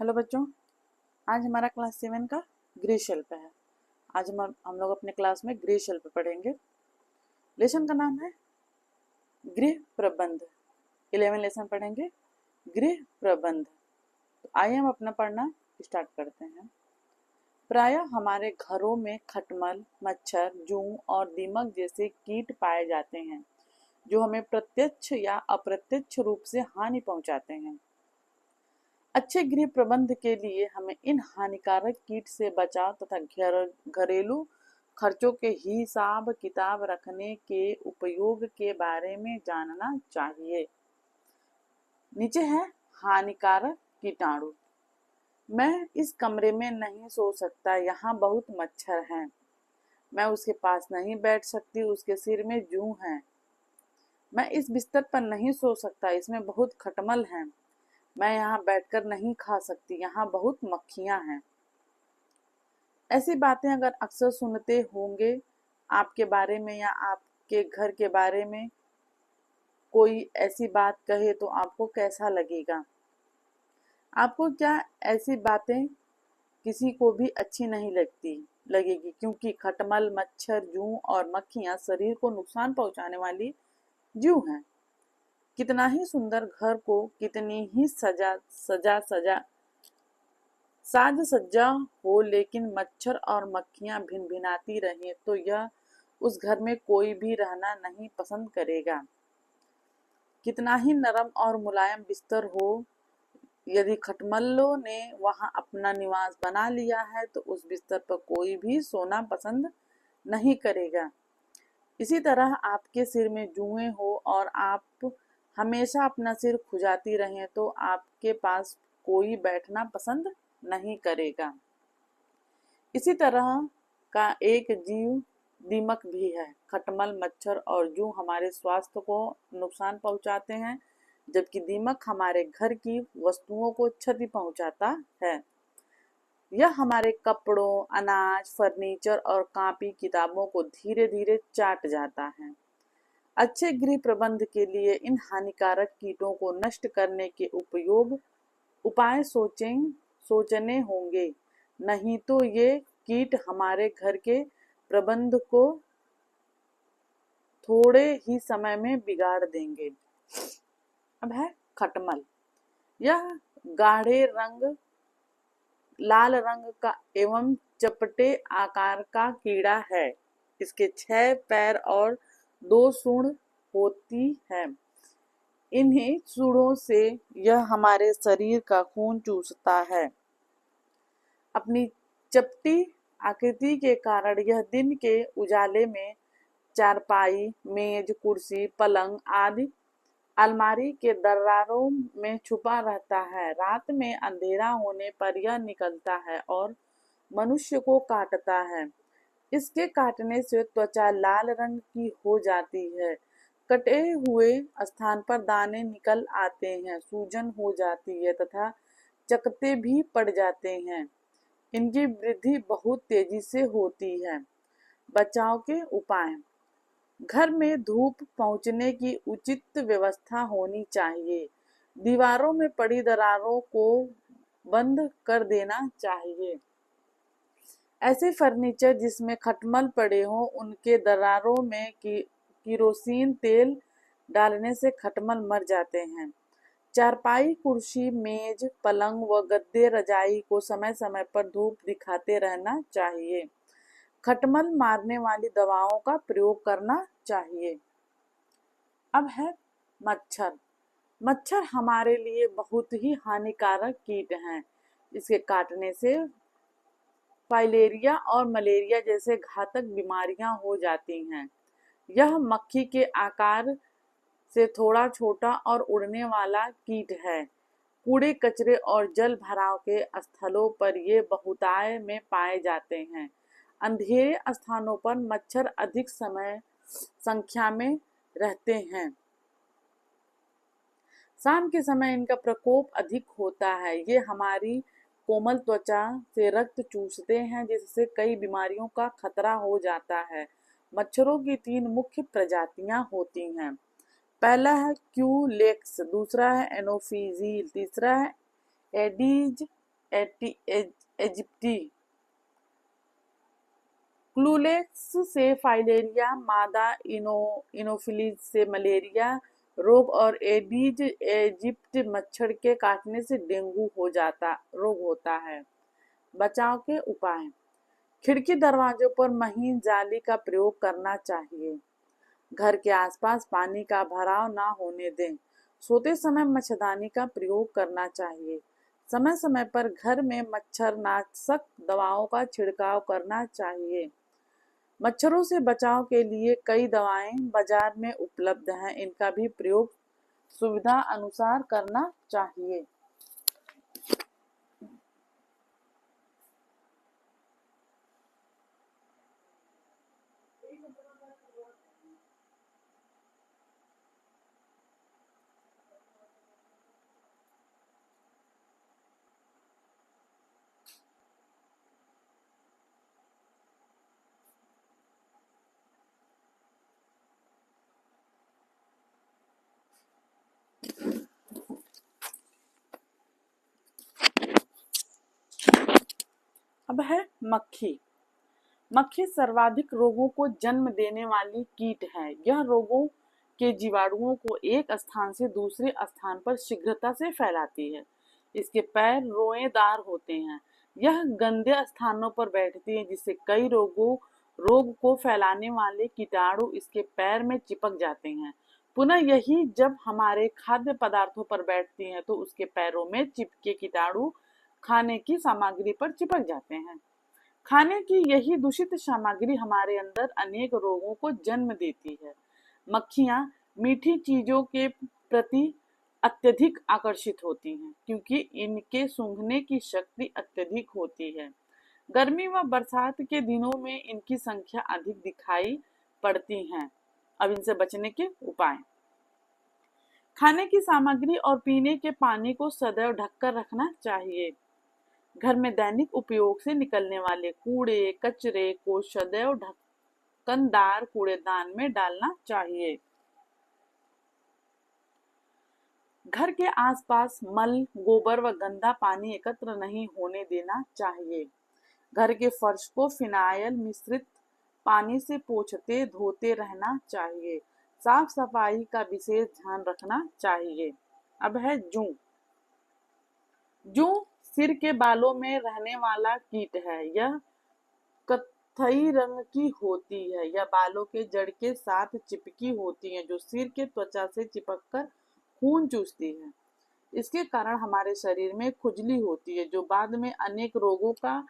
Hello बच्चों, आज हमारा क्लास 7 का गृह शिल्प है। आज हम लोग अपने क्लास में गृह शिल्प पढ़ेंगे। लेसन का नाम है गृह प्रबंध। 11 लेसन पढ़ेंगे गृह प्रबंध। तो आइए हम अपना पढ़ना स्टार्ट करते हैं। प्रायः हमारे घरों में खटमल, मच्छर, जूं और दीमक जैसे कीट पाए जाते हैं जो हमें प्रत्यक्ष या अप्रत्यक्ष रूप से हानि पहुंचाते हैं। अच्छे गृह प्रबंध के लिए हमें इन हानिकारक कीट से बचाव तथा घरेलू खर्चों के हिसाब किताब रखने के उपयोग के बारे में जानना चाहिए। नीचे है हानिकारक कीटाणु। मैं इस कमरे में नहीं सो सकता, यहाँ बहुत मच्छर हैं। मैं उसके पास नहीं बैठ सकती, उसके सिर में जूं हैं। मैं इस बिस्तर पर नहीं सो सकता, इसमें बहुत खटमल हैं। मैं यहाँ बैठकर नहीं खा सकती, यहाँ बहुत मक्खियाँ हैं। ऐसी बातें अगर अक्सर सुनते होंगे आपके बारे में या आपके घर के बारे में कोई ऐसी बात कहे तो आपको कैसा लगेगा? आपको क्या ऐसी बातें किसी को भी अच्छी नहीं लगेगी, क्योंकि खटमल, मच्छर, जूं और मक्खियाँ शरीर को नुकसान पहुंचाने वाली जीव हैं। कितना ही सुंदर घर को कितनी ही साज सज्जा हो, लेकिन मच्छर और मक्खियां भिनभिनाती रहें तो यह उस घर में कोई भी रहना नहीं पसंद करेगा। कितना ही नरम और मुलायम बिस्तर हो, यदि खटमलों ने वहां अपना निवास बना लिया है तो उस बिस्तर पर कोई भी सोना पसंद नहीं करेगा। इसी तरह आपके सिर में जुएं हो और आप हमेशा अपना सिर खुजाती रहें तो आपके पास कोई बैठना पसंद नहीं करेगा। इसी तरह का एक जीव दीमक भी है। खटमल, मच्छर और जूं हमारे स्वास्थ्य को नुकसान पहुंचाते हैं, जबकि दीमक हमारे घर की वस्तुओं को क्षति पहुंचाता है। यह हमारे कपड़ों, अनाज, फर्नीचर और कॉपी किताबों को धीरे धीरे चाट जाता है। अच्छे गृह प्रबंध के लिए इन हानिकारक कीटों को नष्ट करने के उपाय सोचने होंगे, नहीं तो ये कीट हमारे घर के प्रबंध को थोड़े ही समय में बिगाड़ देंगे। अब है खटमल। यह गाढ़े लाल रंग का एवं चपटे आकार का कीड़ा है। इसके 6 पैर और 2 सूंड होती है। इन्हीं सूंडों से यह हमारे शरीर का खून चूसता है। अपनी चपटी आकृति के कारण यह दिन के उजाले में चारपाई, मेज, कुर्सी, पलंग आदि अलमारी के दरारों में छुपा रहता है। रात में अंधेरा होने पर यह निकलता है और मनुष्य को काटता है। इसके काटने से त्वचा लाल रंग की हो जाती है। कटे हुए स्थान पर दाने निकल आते हैं, सूजन हो जाती है तथा चकत्ते भी पड़ जाते हैं। इनकी वृद्धि बहुत तेजी से होती है। बचाव के उपाय। घर में धूप पहुंचने की उचित व्यवस्था होनी चाहिए। दीवारों में पड़ी दरारों को बंद कर देना चाहिए। ऐसे फर्नीचर जिसमें खटमल पड़े हों उनके दरारों में किरोसिन तेल डालने से खटमल मर जाते हैं। चारपाई, कुर्सी, मेज, पलंग व गद्दे, रजाई को समय समय पर धूप दिखाते रहना चाहिए। खटमल मारने वाली दवाओं का प्रयोग करना चाहिए। अब है मच्छर। मच्छर हमारे लिए बहुत ही हानिकारक कीट हैं। इसके काटने से फाइलेरिया और मलेरिया जैसे घातक बीमारियां हो जाती हैं। यह मक्खी के आकार से थोड़ा छोटा और उड़ने वाला कीट है। कूड़े कचरे और जल भराव के स्थलों पर ये बहुतायत में पाए जाते हैं। अंधेरे स्थानों पर मच्छर अधिक संख्या में रहते हैं। शाम के समय इनका प्रकोप अधिक होता है। ये हमारी कोमल त्वचा से रक्त चूसते हैं, जिससे कई बीमारियों का खतरा हो जाता है। मच्छरों की 3 मुख्य प्रजातियां होती हैं। पहला है क्यूलेक्स, दूसरा है एनोफिलीज, तीसरा है एडीज एजिप्टी, क्लूलेक्स से फाइलेरिया, मादा इनोफिलीज से मलेरिया रोग और एडीज इजिप्ट मच्छर के काटने से डेंगू रोग होता है। बचाव के उपाय: खिड़की दरवाजों पर महीन जाली का प्रयोग करना चाहिए। घर के आसपास पानी का भराव ना होने दें। सोते समय मच्छरदानी का प्रयोग करना चाहिए। समय समय पर घर में मच्छरनाशक दवाओं का छिड़काव करना चाहिए। मच्छरों से बचाव के लिए कई दवाएं बाजार में उपलब्ध हैं, इनका भी प्रयोग सुविधा अनुसार करना चाहिए। अब है मक्खी। मक्खी सर्वाधिक रोगों को जन्म देने वाली कीट है। यह रोगों के जीवाणुओं को एक स्थान से दूसरे स्थान पर शीघ्रता से फैलाती है। इसके पैर रोएदार होते हैं। यह गंदे स्थानों पर बैठती है, जिससे कई रोग को फैलाने वाले कीटाणु इसके पैर में चिपक जाते हैं। पुनः यही जब हमारे खाद्य पदार्थों पर बैठती हैं तो उसके पैरों में चिपके कीटाणु खाने की सामग्री पर चिपक जाते हैं। खाने की यही दूषित सामग्री हमारे अंदर अनेक रोगों को जन्म देती है। मक्खियां मीठी चीजों के प्रति अत्यधिक आकर्षित होती हैं, क्योंकि इनके सूंघने की शक्ति अत्यधिक होती है। गर्मी व बरसात के दिनों में इनकी संख्या अधिक दिखाई पड़ती हैं। अब इनसे बचने के उपाय: खाने की सामग्री और पीने के पानी को सदैव ढककर रखना चाहिए। घर में दैनिक उपयोग से निकलने वाले कूड़े कचरे को सदैव ढक्कनदार कूड़ेदान में डालना चाहिए। घर के आसपास मल, गोबर व गंदा पानी एकत्र नहीं होने देना चाहिए। घर के फर्श को फिनाइल मिश्रित पानी से पोंछते धोते रहना चाहिए। साफ सफाई का विशेष ध्यान रखना चाहिए। अब है जूं। जूं सिर के बालों में रहने वाला कीट है। यह कत्थई रंग की होती है। यह बालों के जड़ के साथ चिपकी होती है, जो सिर के त्वचा से चिपककर खून चूसती है। इसके कारण हमारे शरीर में खुजली होती है, जो बाद में अनेक रोगों का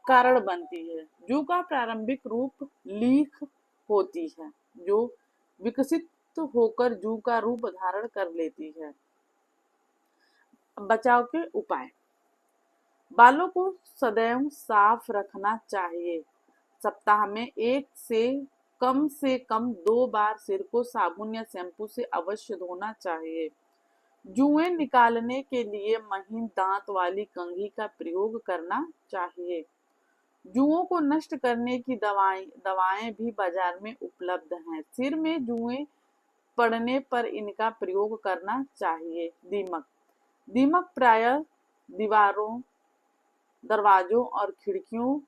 कारण बनती है। जूं का प्रारंभिक रूप लीख होती है, जो विकसित होकर जूं का रूप धारण कर लेती है। बचाव के उपाय: बालों को सदैव साफ रखना चाहिए। सप्ताह में से कम 2 बार सिर को साबुन या शैम्पू से अवश्य धोना चाहिए। जुएं निकालने के लिए महीन दांत वाली कंघी का प्रयोग करना चाहिए। जुओं को नष्ट करने की दवाएं भी बाजार में उपलब्ध हैं। सिर में जुएं पड़ने पर इनका प्रयोग करना चाहिए। दीमक प्रायः दीवारों, दरवाजों और खिड़कियों,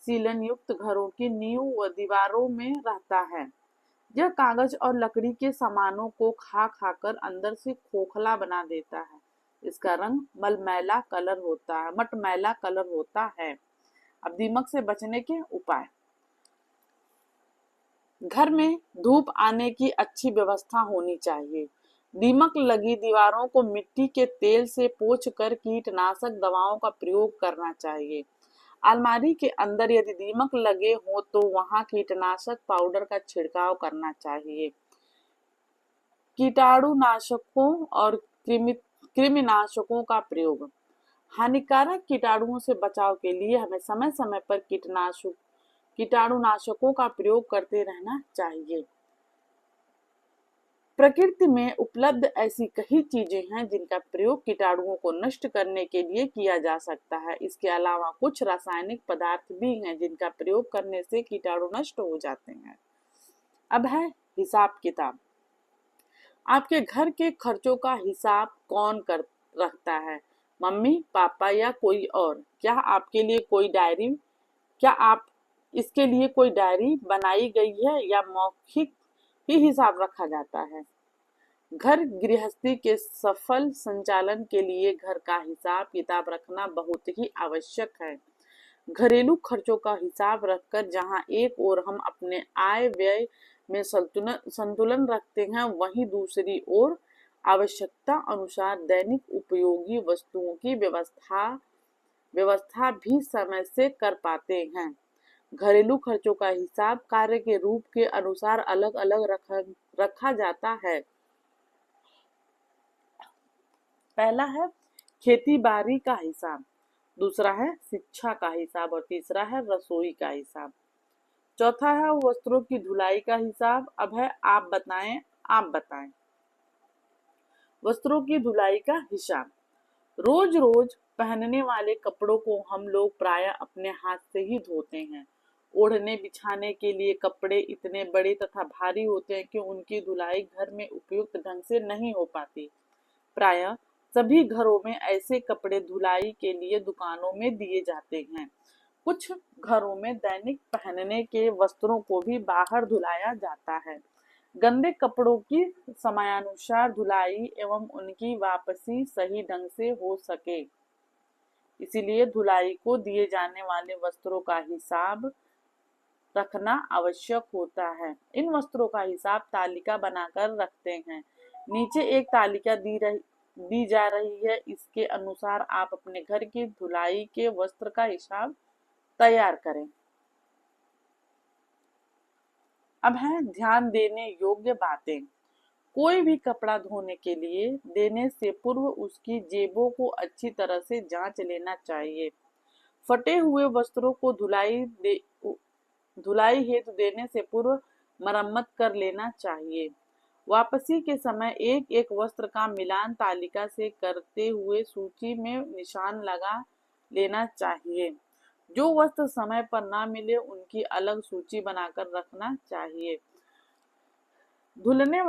सीलन युक्त घरों की नींव व दीवारों में रहता है। यह कागज और लकड़ी के सामानों को खाकर अंदर से खोखला बना देता है। इसका रंग मटमैला कलर होता है। अब दीमक से बचने के उपाय: घर में धूप आने की अच्छी व्यवस्था होनी चाहिए। दीमक लगी दीवारों को मिट्टी के तेल से पोंछकर कीटनाशक दवाओं का प्रयोग करना चाहिए। अलमारी के अंदर यदि दीमक लगे हो तो वहां कीटनाशक पाउडर का छिड़काव करना चाहिए। कीटाणुनाशकों और कृमिनाशकों का प्रयोग: हानिकारक कीटाणुओं से बचाव के लिए हमें समय समय पर कीटाणुनाशकों का प्रयोग करते रहना चाहिए। प्रकृति में उपलब्ध ऐसी कई चीजें हैं जिनका प्रयोग कीटाणुओं को नष्ट करने के लिए किया जा सकता है। इसके अलावा कुछ रासायनिक पदार्थ भी हैं जिनका प्रयोग करने से कीटाणु नष्ट हो जाते हैं। अब है हिसाब किताब। आपके घर के खर्चों का हिसाब कौन रखता है? मम्मी पापा या कोई और, क्या आपके लिए कोई डायरी क्या आप इसके लिए कोई डायरी बनाई गई है या मौखिक ही हिसाब रखा जाता है? घर गृहस्थी के सफल संचालन के लिए घर का हिसाब किताब रखना बहुत ही आवश्यक है। घरेलू खर्चों का हिसाब रखकर जहां एक ओर हम अपने आय व्यय में संतुलन रखते हैं, वहीं दूसरी ओर आवश्यकता अनुसार दैनिक उपयोगी वस्तुओं की व्यवस्था भी समय से कर पाते हैं। घरेलू खर्चों का हिसाब कार्य के रूप के अनुसार अलग अलग रखा जाता है। पहला है खेती बाड़ी का हिसाब, दूसरा है शिक्षा का हिसाब और तीसरा है रसोई का हिसाब। चौथा है वस्त्रों की धुलाई का हिसाब। अब है आप बताएं। वस्त्रों की धुलाई का हिसाब। रोज रोज पहनने वाले कपड़ों को हम लोग प्रायः अपने हाथ से ही धोते हैं। ओढ़ने बिछाने के लिए कपड़े इतने बड़े तथा भारी होते हैं कि उनकी धुलाई घर में उपयुक्त ढंग से नहीं हो पाती। प्रायः सभी घरों में ऐसे कपड़े धुलाई के लिए दुकानों में दिए जाते हैं। कुछ घरों में दैनिक पहनने के वस्त्रों को भी बाहर धुलाया जाता है। गंदे कपड़ों की समयानुसार धुलाई एवं उनकी वापसी सही ढंग से हो सके, इसीलिए धुलाई को दिए जाने वाले वस्त्रों का हिसाब रखना आवश्यक होता है। इन वस्त्रों का हिसाब तालिका बनाकर रखते हैं। नीचे एक तालिका दी जा रही है। इसके अनुसार आप अपने घर की धुलाई के वस्त्र का हिसाब तैयार करें। अब है ध्यान देने योग्य बातें। कोई भी कपड़ा धोने के लिए देने से पूर्व उसकी जेबों को अच्छी तरह से जांच लेना चाहिए। फटे हुए वस्त्रों को धुलाई हेतु देने से पूर्व मरम्मत कर लेना चाहिए। वापसी के समय एक एक वस्त्र का मिलान तालिका से करते हुए सूची में निशान लगा लेना चाहिए। जो वस्त्र समय पर ना मिले उनकी अलग सूची बनाकर रखना चाहिए। धुलने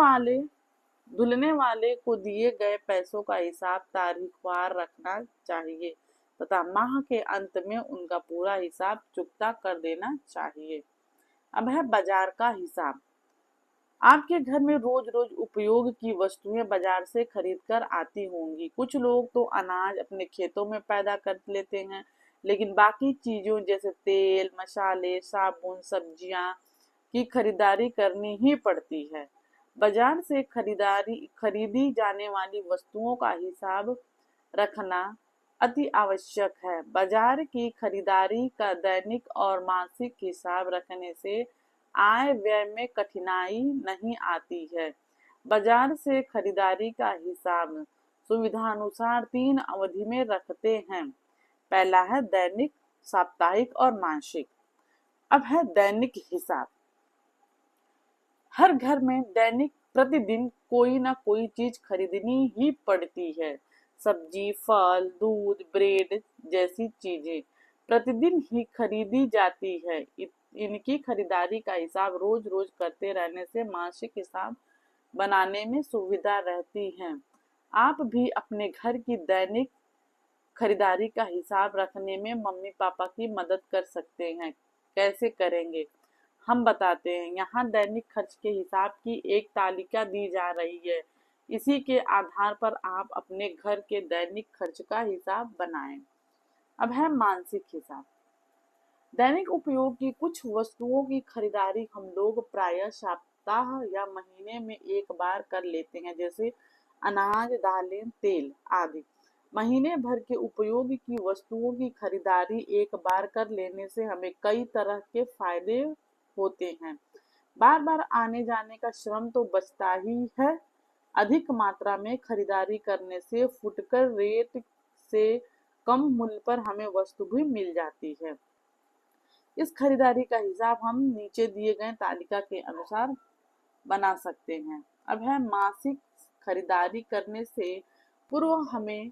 वाले को दिए गए पैसों का हिसाब तारीखवार रखना चाहिए तथा माह के अंत में उनका पूरा हिसाब चुकता कर देना चाहिए। अब है बाजार का हिसाब। आपके घर में रोज रोज उपयोग की वस्तुएं बाजार से खरीद कर आती होंगी। कुछ लोग तो अनाज अपने खेतों में पैदा कर लेते हैं, लेकिन बाकी चीजों जैसे तेल, मसाले, साबुन, सब्जियां की खरीदारी करनी ही पड़ती है। बाजार से खरीदी जाने वाली वस्तुओं का हिसाब रखना अति आवश्यक है। बाजार की खरीदारी का दैनिक और मासिक हिसाब रखने से आय व्यय में कठिनाई नहीं आती है। बाजार से खरीदारी का हिसाब सुविधानुसार 3 अवधि में रखते हैं। पहला है दैनिक, साप्ताहिक और मासिक। अब है दैनिक हिसाब। हर घर में दैनिक प्रतिदिन कोई ना कोई चीज खरीदनी ही पड़ती है। सब्जी, फल, दूध, ब्रेड जैसी चीजें प्रतिदिन ही खरीदी जाती है। इनकी खरीदारी का हिसाब रोज रोज करते रहने से मासिक हिसाब बनाने में सुविधा रहती है। आप भी अपने घर की दैनिक खरीदारी का हिसाब रखने में मम्मी पापा की मदद कर सकते हैं। कैसे करेंगे हम बताते हैं। यहाँ दैनिक खर्च के हिसाब की एक तालिका दी जा रही है। इसी के आधार पर आप अपने घर के दैनिक खर्च का हिसाब बनाएं। अब है मासिक हिसाब। दैनिक उपयोग की कुछ वस्तुओं की खरीदारी हम लोग प्रायः सप्ताह या महीने में एक बार कर लेते हैं, जैसे अनाज, दालें, तेल आदि। महीने भर के उपयोग की वस्तुओं की खरीदारी एक बार कर लेने से हमें कई तरह के फायदे होते हैं। बार बार आने जाने का श्रम तो बचता ही है। अधिक मात्रा में खरीदारी करने से फुटकर रेट से कम मूल्य पर हमें वस्तु भी मिल जाती है। इस खरीदारी का हिसाब हम नीचे दिए गए तालिका के अनुसार बना सकते हैं। अब है मासिक खरीदारी करने से पूर्व हमें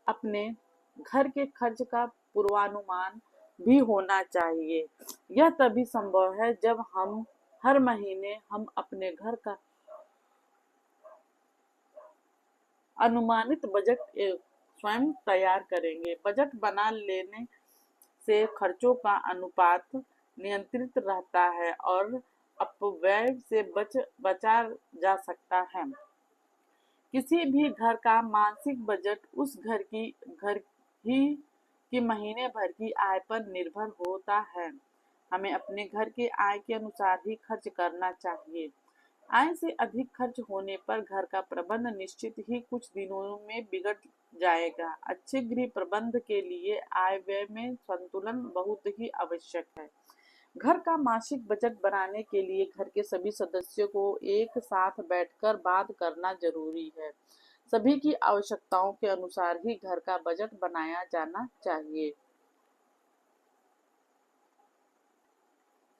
अपने घर के खर्च का पूर्वानुमान भी होना चाहिए। यह तभी संभव है जब हम हर महीने हम अपने घर का अनुमानित बजट स्वयं तैयार करेंगे। बजट बना लेने से खर्चों का अनुपात नियंत्रित रहता है और अपव्यय से बचा जा सकता है। किसी भी घर का मासिक बजट उस घर ही की महीने भर की आय पर निर्भर होता है। हमें अपने घर के आय के अनुसार ही खर्च करना चाहिए। आय से अधिक खर्च होने पर घर का प्रबंध निश्चित ही कुछ दिनों में बिगड़ जाएगा। अच्छे गृह प्रबंध के लिए आय व्यय में संतुलन बहुत ही आवश्यक है। घर का मासिक बजट बनाने के लिए घर के सभी सदस्यों को एक साथ बैठकर बात करना जरूरी है। सभी की आवश्यकताओं के अनुसार ही घर का बजट बनाया जाना चाहिए।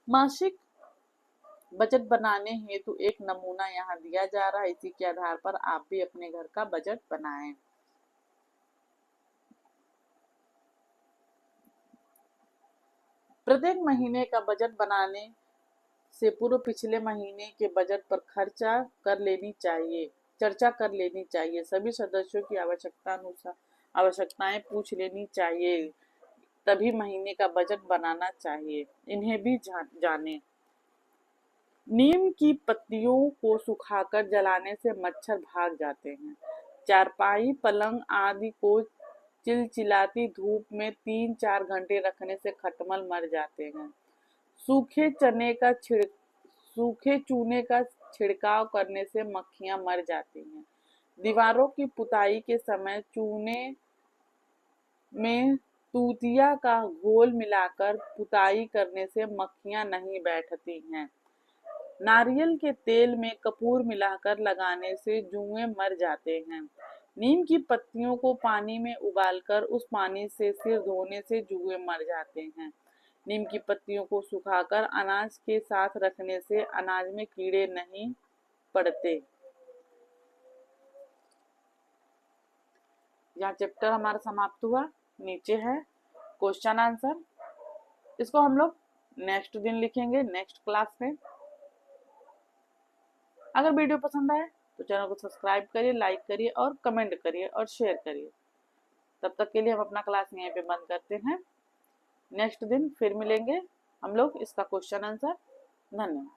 मासिक बजट बनाने हेतु एक नमूना यहाँ दिया जा रहा है। इसी के आधार पर आप भी अपने घर का बजट बनाएं। प्रत्येक महीने का बजट बनाने से पूर्व पिछले महीने के बजट पर चर्चा कर लेनी चाहिए। सभी सदस्यों की आवश्यकताएं पूछ लेनी चाहिए, तभी महीने का बजट बनाना चाहिए। इन्हें भी जानें। नीम की पत्तियों को सुखाकर जलाने से मच्छर भाग जाते हैं। चारपाई, पलंग आदि को चिलचिलाती धूप में 3-4 घंटे रखने से खटमल मर जाते हैं। सूखे चूने का छिड़काव करने से मक्खियां मर जाती हैं। दीवारों की पुताई के समय चूने में तूतिया का घोल मिलाकर पुताई करने से मक्खियां नहीं बैठती हैं। नारियल के तेल में कपूर मिलाकर लगाने से जुएं मर जाते हैं। नीम की पत्तियों को पानी में उबालकर उस पानी से सिर धोने से जुएं मर जाते हैं। नीम की पत्तियों को सुखाकर अनाज के साथ रखने से अनाज में कीड़े नहीं पड़ते। यहाँ चैप्टर हमारा समाप्त हुआ। नीचे है क्वेश्चन आंसर। इसको हम लोग नेक्स्ट दिन लिखेंगे, नेक्स्ट क्लास में। अगर वीडियो पसंद आए तो चैनल को सब्सक्राइब करिए, लाइक करिए और कमेंट करिए और शेयर करिए। तब तक के लिए हम अपना क्लास यहीं पे बंद करते हैं। नेक्स्ट दिन फिर मिलेंगे हम लोग इसका क्वेश्चन आंसर। धन्यवाद।